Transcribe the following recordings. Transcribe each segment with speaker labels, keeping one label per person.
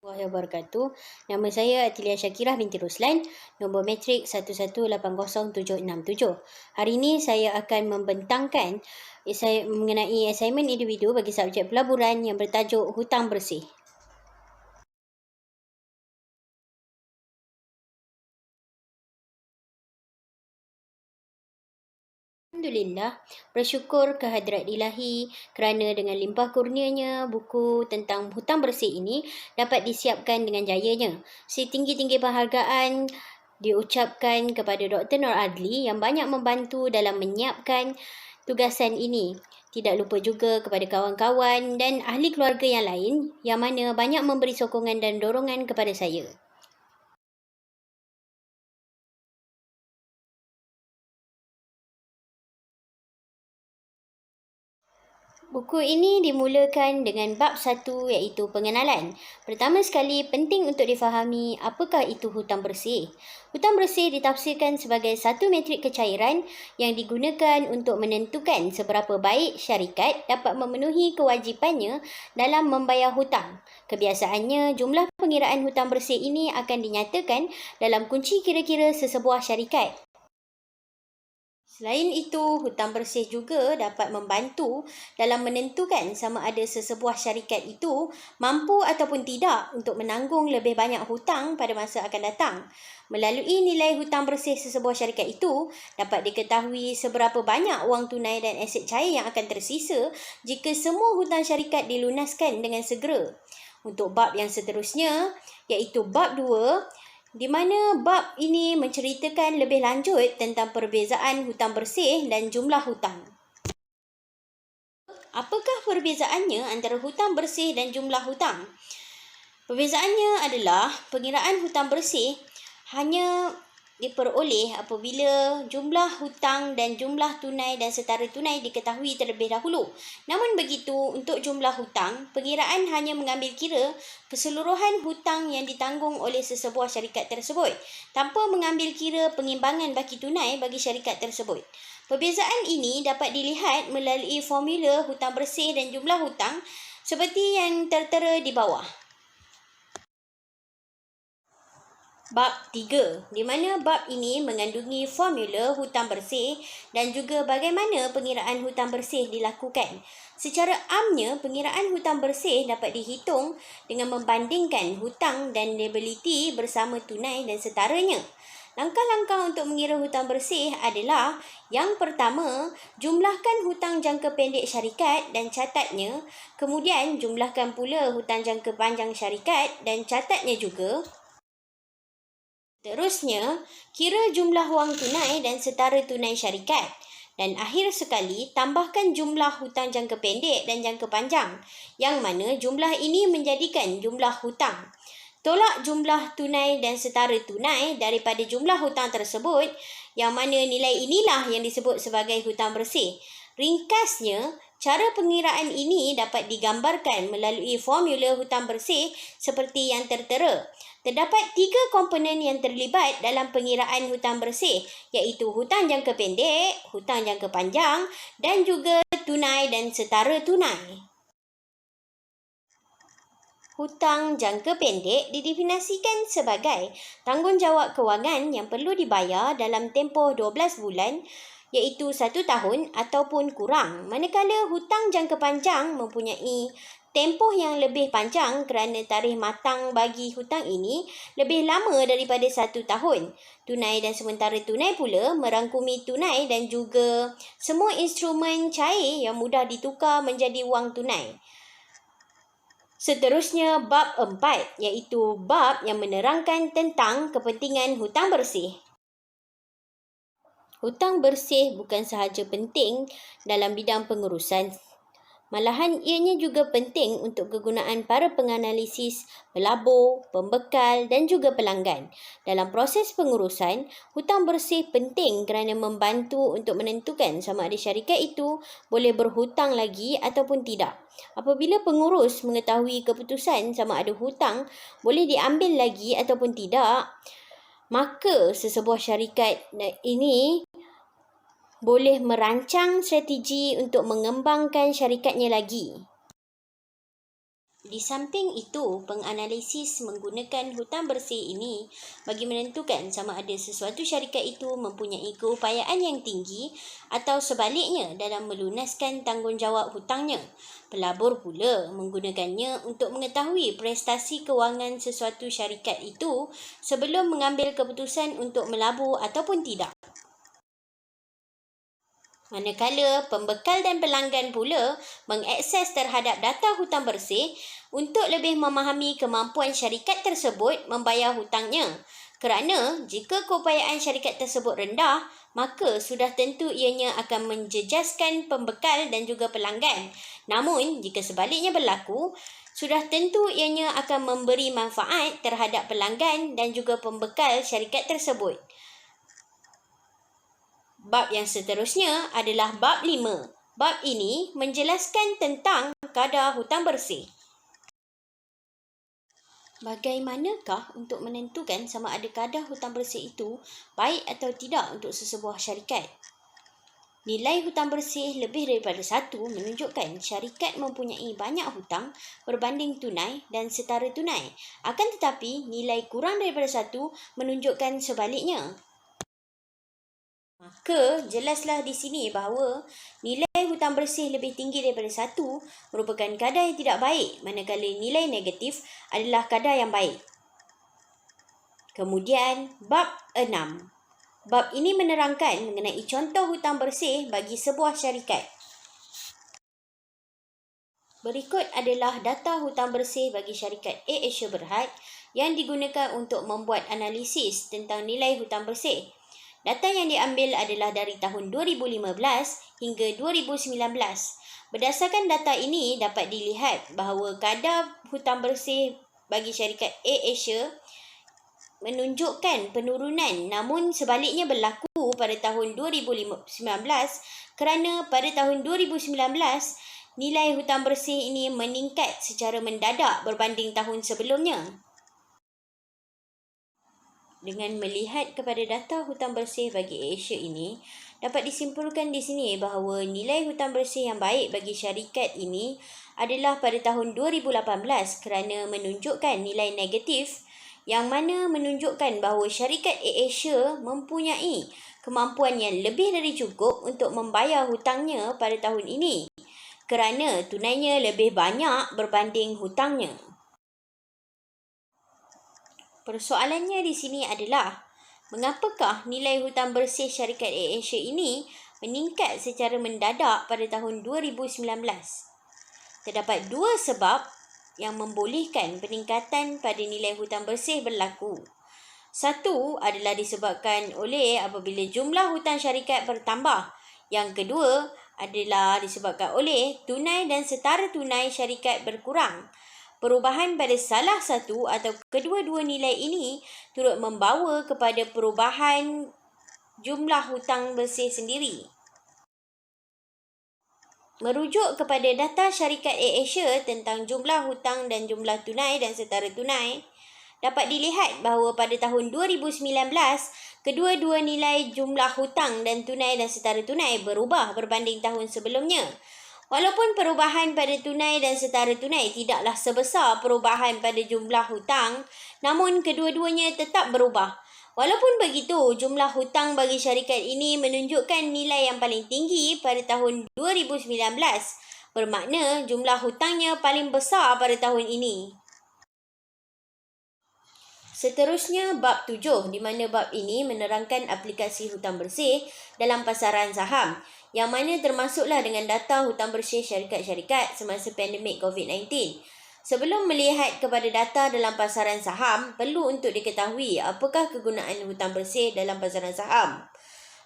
Speaker 1: Warahmatullahi wabarakatuh. Nama saya Atilia Syakirah binti Ruslan, nombor matrik 11807677. Hari ini saya akan membentangkan mengenai assignment individu bagi subjek pelaburan yang bertajuk hutang bersih. Alhamdulillah, bersyukur kehadrat Ilahi kerana dengan limpah kurnianya, buku tentang hutang bersih ini dapat disiapkan dengan jayanya. Setinggi-tinggi penghargaan diucapkan kepada Dr. Nur Adli yang banyak membantu dalam menyiapkan tugasan ini. Tidak lupa juga kepada kawan-kawan dan ahli keluarga yang lain yang mana banyak memberi sokongan dan dorongan kepada saya. Buku ini dimulakan dengan bab 1 iaitu pengenalan. Pertama sekali, penting untuk difahami apakah itu hutang bersih. Hutang bersih ditafsirkan sebagai satu metrik kecairan yang digunakan untuk menentukan seberapa baik syarikat dapat memenuhi kewajipannya dalam membayar hutang. Kebiasaannya, jumlah pengiraan hutang bersih ini akan dinyatakan dalam kunci kira-kira sesebuah syarikat. Selain itu, hutang bersih juga dapat membantu dalam menentukan sama ada sesebuah syarikat itu mampu ataupun tidak untuk menanggung lebih banyak hutang pada masa akan datang. Melalui nilai hutang bersih sesebuah syarikat itu, dapat diketahui seberapa banyak wang tunai dan aset cair yang akan tersisa jika semua hutang syarikat dilunaskan dengan segera. Untuk bab yang seterusnya, iaitu bab 2, di mana bab ini menceritakan lebih lanjut tentang perbezaan hutang bersih dan jumlah hutang. Apakah perbezaannya antara hutang bersih dan jumlah hutang? Perbezaannya adalah pengiraan hutang bersih hanya diperoleh apabila jumlah hutang dan jumlah tunai dan setara tunai diketahui terlebih dahulu. Namun begitu, untuk jumlah hutang, pengiraan hanya mengambil kira keseluruhan hutang yang ditanggung oleh sesebuah syarikat tersebut tanpa mengambil kira pengimbangan baki tunai bagi syarikat tersebut. Perbezaan ini dapat dilihat melalui formula hutang bersih dan jumlah hutang seperti yang tertera di bawah. Bab 3, di mana bab ini mengandungi formula hutang bersih dan juga bagaimana pengiraan hutang bersih dilakukan. Secara amnya, pengiraan hutang bersih dapat dihitung dengan membandingkan hutang dan liability bersama tunai dan setaranya. Langkah-langkah untuk mengira hutang bersih adalah: yang pertama, jumlahkan hutang jangka pendek syarikat dan catatnya. Kemudian, jumlahkan pula hutang jangka panjang syarikat dan catatnya juga. Terusnya, kira jumlah wang tunai dan setara tunai syarikat. Dan akhir sekali, tambahkan jumlah hutang jangka pendek dan jangka panjang, yang mana jumlah ini menjadikan jumlah hutang. Tolak jumlah tunai dan setara tunai daripada jumlah hutang tersebut, yang mana nilai inilah yang disebut sebagai hutang bersih. Ringkasnya, cara pengiraan ini dapat digambarkan melalui formula hutang bersih seperti yang tertera. Terdapat 3 komponen yang terlibat dalam pengiraan hutang bersih, iaitu hutang jangka pendek, hutang jangka panjang dan juga tunai dan setara tunai. Hutang jangka pendek didefinisikan sebagai tanggungjawab kewangan yang perlu dibayar dalam tempoh 12 bulan, iaitu 1 tahun ataupun kurang, manakala hutang jangka panjang mempunyai tempoh yang lebih panjang kerana tarikh matang bagi hutang ini lebih lama daripada 1 tahun. Tunai dan sementara tunai pula merangkumi tunai dan juga semua instrumen cair yang mudah ditukar menjadi wang tunai. Seterusnya, bab 4, iaitu bab yang menerangkan tentang kepentingan hutang bersih. Hutang bersih bukan sahaja penting dalam bidang pengurusan, malahan ianya juga penting untuk kegunaan para penganalisis, pelabur, pembekal dan juga pelanggan. Dalam proses pengurusan, hutang bersih penting kerana membantu untuk menentukan sama ada syarikat itu boleh berhutang lagi ataupun tidak. Apabila pengurus mengetahui keputusan sama ada hutang boleh diambil lagi ataupun tidak, maka sesebuah syarikat ini boleh merancang strategi untuk mengembangkan syarikatnya lagi. Di samping itu, penganalisis menggunakan hutang bersih ini bagi menentukan sama ada sesuatu syarikat itu mempunyai keupayaan yang tinggi atau sebaliknya dalam melunaskan tanggungjawab hutangnya. Pelabur pula menggunakannya untuk mengetahui prestasi kewangan sesuatu syarikat itu sebelum mengambil keputusan untuk melabur ataupun tidak. Manakala pembekal dan pelanggan pula mengakses terhadap data hutang bersih untuk lebih memahami kemampuan syarikat tersebut membayar hutangnya. Kerana jika keupayaan syarikat tersebut rendah, maka sudah tentu ianya akan menjejaskan pembekal dan juga pelanggan. Namun, jika sebaliknya berlaku, sudah tentu ianya akan memberi manfaat terhadap pelanggan dan juga pembekal syarikat tersebut. Bab yang seterusnya adalah bab 5. Bab ini menjelaskan tentang kadar hutang bersih. Bagaimanakah untuk menentukan sama ada kadar hutang bersih itu baik atau tidak untuk sesebuah syarikat? Nilai hutang bersih lebih daripada 1 menunjukkan syarikat mempunyai banyak hutang berbanding tunai dan setara tunai. Akan tetapi, nilai kurang daripada 1 menunjukkan sebaliknya. Maka, jelaslah di sini bahawa nilai hutang bersih lebih tinggi daripada 1 merupakan kadar yang tidak baik, manakala nilai negatif adalah kadar yang baik. Kemudian, bab 6. Bab ini menerangkan mengenai contoh hutang bersih bagi sebuah syarikat. Berikut adalah data hutang bersih bagi syarikat A Asia Berhad yang digunakan untuk membuat analisis tentang nilai hutang bersih. Data yang diambil adalah dari tahun 2015 hingga 2019. Berdasarkan data ini dapat dilihat bahawa kadar hutang bersih bagi syarikat A Asia menunjukkan penurunan, namun sebaliknya berlaku pada tahun 2019 kerana pada tahun 2019 nilai hutang bersih ini meningkat secara mendadak berbanding tahun sebelumnya. Dengan melihat kepada data hutang bersih bagi Asia ini, dapat disimpulkan di sini bahawa nilai hutang bersih yang baik bagi syarikat ini adalah pada tahun 2018 kerana menunjukkan nilai negatif yang mana menunjukkan bahawa syarikat Asia mempunyai kemampuan yang lebih dari cukup untuk membayar hutangnya pada tahun ini kerana tunainya lebih banyak berbanding hutangnya. Persoalannya di sini adalah, mengapakah nilai hutang bersih syarikat A Asia ini meningkat secara mendadak pada tahun 2019? Terdapat 2 sebab yang membolehkan peningkatan pada nilai hutang bersih berlaku. Satu adalah disebabkan oleh apabila jumlah hutang syarikat bertambah. Yang kedua adalah disebabkan oleh tunai dan setara tunai syarikat berkurang. Perubahan pada salah satu atau kedua-dua nilai ini turut membawa kepada perubahan jumlah hutang bersih sendiri. Merujuk kepada data syarikat A Asia tentang jumlah hutang dan jumlah tunai dan setara tunai, dapat dilihat bahawa pada tahun 2019, kedua-dua nilai jumlah hutang dan tunai dan setara tunai berubah berbanding tahun sebelumnya. Walaupun perubahan pada tunai dan setara tunai tidaklah sebesar perubahan pada jumlah hutang, namun kedua-duanya tetap berubah. Walaupun begitu, jumlah hutang bagi syarikat ini menunjukkan nilai yang paling tinggi pada tahun 2019, bermakna jumlah hutangnya paling besar pada tahun ini. Seterusnya, bab 7, di mana bab ini menerangkan aplikasi hutang bersih dalam pasaran saham, yang mana termasuklah dengan data hutang bersih syarikat-syarikat semasa pandemik COVID-19. Sebelum melihat kepada data dalam pasaran saham, perlu untuk diketahui apakah kegunaan hutang bersih dalam pasaran saham.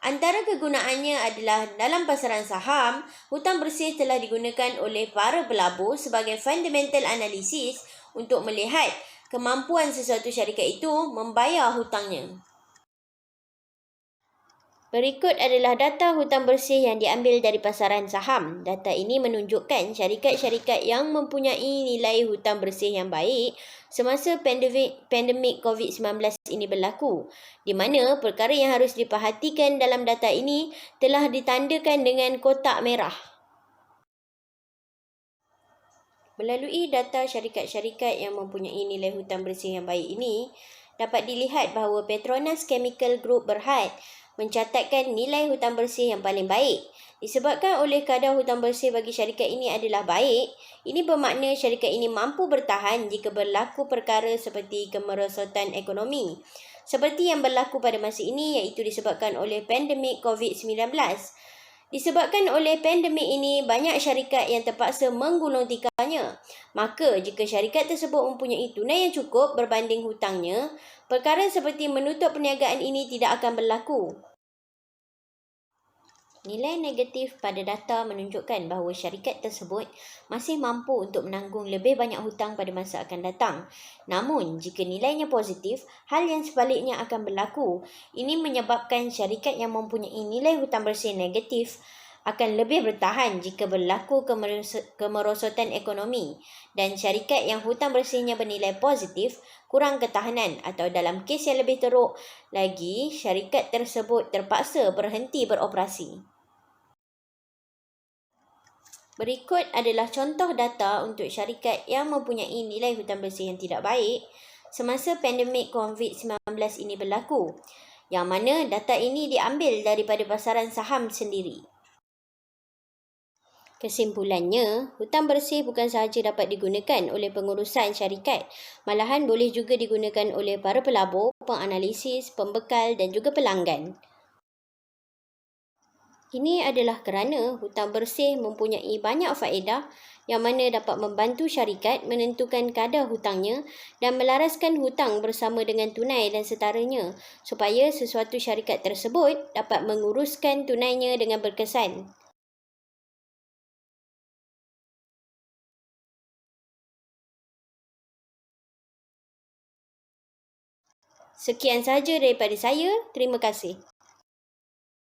Speaker 1: Antara kegunaannya adalah dalam pasaran saham, hutang bersih telah digunakan oleh para pelabur sebagai fundamental analysis untuk melihat kemampuan sesuatu syarikat itu membayar hutangnya. Berikut adalah data hutang bersih yang diambil dari pasaran saham. Data ini menunjukkan syarikat-syarikat yang mempunyai nilai hutang bersih yang baik semasa pandemik COVID-19 ini berlaku, di mana perkara yang harus diperhatikan dalam data ini telah ditandakan dengan kotak merah. Melalui data syarikat-syarikat yang mempunyai nilai hutang bersih yang baik ini, dapat dilihat bahawa Petronas Chemical Group Berhad mencatatkan nilai hutang bersih yang paling baik. Disebabkan oleh kadar hutang bersih bagi syarikat ini adalah baik, ini bermakna syarikat ini mampu bertahan jika berlaku perkara seperti kemerosotan ekonomi, seperti yang berlaku pada masa ini, iaitu disebabkan oleh pandemik COVID-19. Disebabkan oleh pandemik ini, banyak syarikat yang terpaksa menggulung tikarnya. Maka, jika syarikat tersebut mempunyai tunai yang cukup berbanding hutangnya, perkara seperti menutup perniagaan ini tidak akan berlaku. Nilai negatif pada data menunjukkan bahawa syarikat tersebut masih mampu untuk menanggung lebih banyak hutang pada masa akan datang. Namun, jika nilainya positif, hal yang sebaliknya akan berlaku. Ini menyebabkan syarikat yang mempunyai nilai hutang bersih negatif akan lebih bertahan jika berlaku kemerosotan ekonomi, dan syarikat yang hutang bersihnya bernilai positif kurang ketahanan, atau dalam kes yang lebih teruk lagi, syarikat tersebut terpaksa berhenti beroperasi. Berikut adalah contoh data untuk syarikat yang mempunyai nilai hutang bersih yang tidak baik semasa pandemik COVID-19 ini berlaku, yang mana data ini diambil daripada pasaran saham sendiri. Kesimpulannya, hutang bersih bukan sahaja dapat digunakan oleh pengurusan syarikat, malahan boleh juga digunakan oleh para pelabur, penganalisis, pembekal dan juga pelanggan. Ini adalah kerana hutang bersih mempunyai banyak faedah yang mana dapat membantu syarikat menentukan kadar hutangnya dan melaraskan hutang bersama dengan tunai dan setaranya supaya sesuatu syarikat tersebut dapat menguruskan tunainya dengan berkesan. Sekian sahaja daripada saya. Terima kasih.